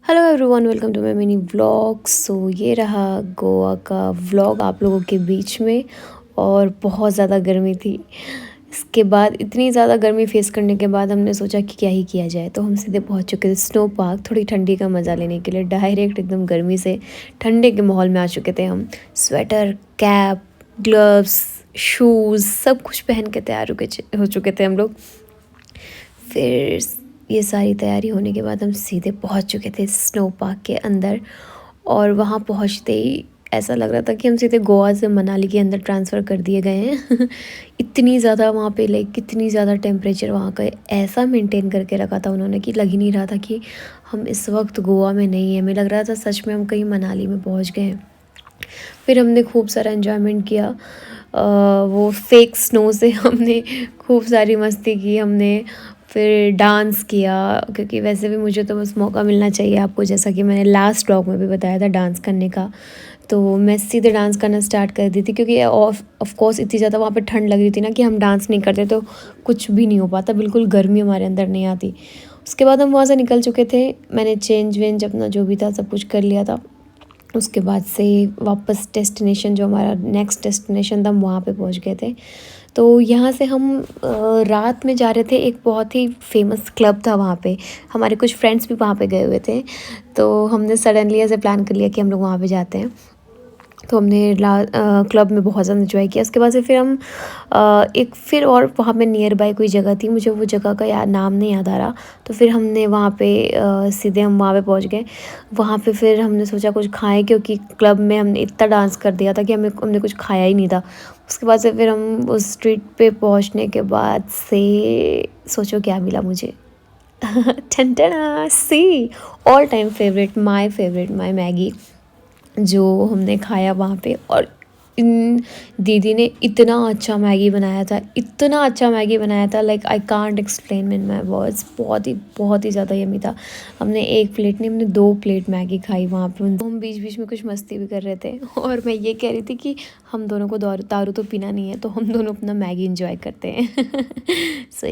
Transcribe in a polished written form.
Hello everyone, welcome to my mini vlog. So ये रहा गोवा का व्लॉग आप लोगों के बीच में। और बहुत ज़्यादा गर्मी थी। इसके बाद इतनी ज़्यादा गर्मी फेस करने के बाद हमने सोचा कि क्या ही किया जाए, तो हम सीधे पहुंच चुके थे स्नो पार्क थोड़ी ठंडी का मज़ा लेने के लिए। डायरेक्ट एकदम गर्मी से ठंडे के माहौल में आ चुके थे हम। स्वेटर, कैप, ग्लव्स, शूज़ सब कुछ पहन के तैयार हो चुके थे हम लोग। फिर ये सारी तैयारी होने के बाद हम सीधे पहुंच चुके थे स्नो पार्क के अंदर। और वहां पहुंचते ही ऐसा लग रहा था कि हम सीधे गोवा से मनाली के अंदर ट्रांसफ़र कर दिए गए हैं। इतनी ज़्यादा वहाँ पे कितनी ज़्यादा टेम्परेचर वहाँ का ऐसा मेंटेन करके रखा था उन्होंने कि लग ही नहीं रहा था कि हम इस वक्त गोवा में नहीं हैं। हमें लग रहा था सच में हम कहीं मनाली में पहुँच गए हैं। फिर हमने खूब सारा एन्जॉयमेंट किया। वो फेक स्नो से हमने खूब सारी मस्ती की हमने। फिर डांस किया, क्योंकि वैसे भी मुझे तो बस मौका मिलना चाहिए आपको, जैसा कि मैंने लास्ट व्लॉग में भी बताया था डांस करने का। तो मैं सीधे डांस करना स्टार्ट कर दी थी, क्योंकि ऑफ कोर्स इतनी ज़्यादा वहाँ पे ठंड लग रही थी ना कि हम डांस नहीं करते तो कुछ भी नहीं हो पाता, बिल्कुल गर्मी हमारे अंदर नहीं आती। उसके बाद हम वहाँ से निकल चुके थे। मैंने चेंज वेंज अपना जो भी था सब कुछ कर लिया था। उसके बाद से वापस डेस्टिनेशन, जो हमारा नेक्स्ट डेस्टिनेशन था, हम वहाँ पे पहुँच गए थे। तो यहाँ से हम रात में जा रहे थे। एक बहुत ही फेमस क्लब था वहाँ पे, हमारे कुछ फ्रेंड्स भी वहाँ पे गए हुए थे। तो हमने सडनली ऐसे प्लान कर लिया कि हम लोग वहाँ पे जाते हैं। तो हमने क्लब में बहुत ज़्यादा इन्जॉय किया। उसके बाद से फिर हम एक फिर और वहाँ पे नियर बाय कोई जगह थी, मुझे वो जगह का नाम नहीं याद आ रहा। तो फिर हमने वहाँ पे सीधे हम वहाँ पे पहुँच गए। वहाँ पे फिर हमने सोचा कुछ खाएं, क्योंकि क्लब में हमने इतना डांस कर दिया था कि हमने कुछ खाया ही नहीं था। उसके बाद से फिर हम उस स्ट्रीट पे पहुँचने के बाद से सोचो क्या मिला मुझे। ठनठना सी all time favourite, my Maggi, जो हमने खाया वहाँ पे। और इन दीदी ने इतना अच्छा मैगी बनाया था, इतना अच्छा मैगी बनाया था, like I can't explain in my words. बहुत ही ज़्यादा यमी था। हमने एक प्लेट नहीं, हमने 2 प्लेट मैगी खाई वहाँ पे। हम बीच बीच में कुछ मस्ती भी कर रहे थे। और मैं ये कह रही थी कि हम दोनों को दारू तो पीना नहीं है, तो हम दोनों अपना मैगी इंजॉय करते हैं। सो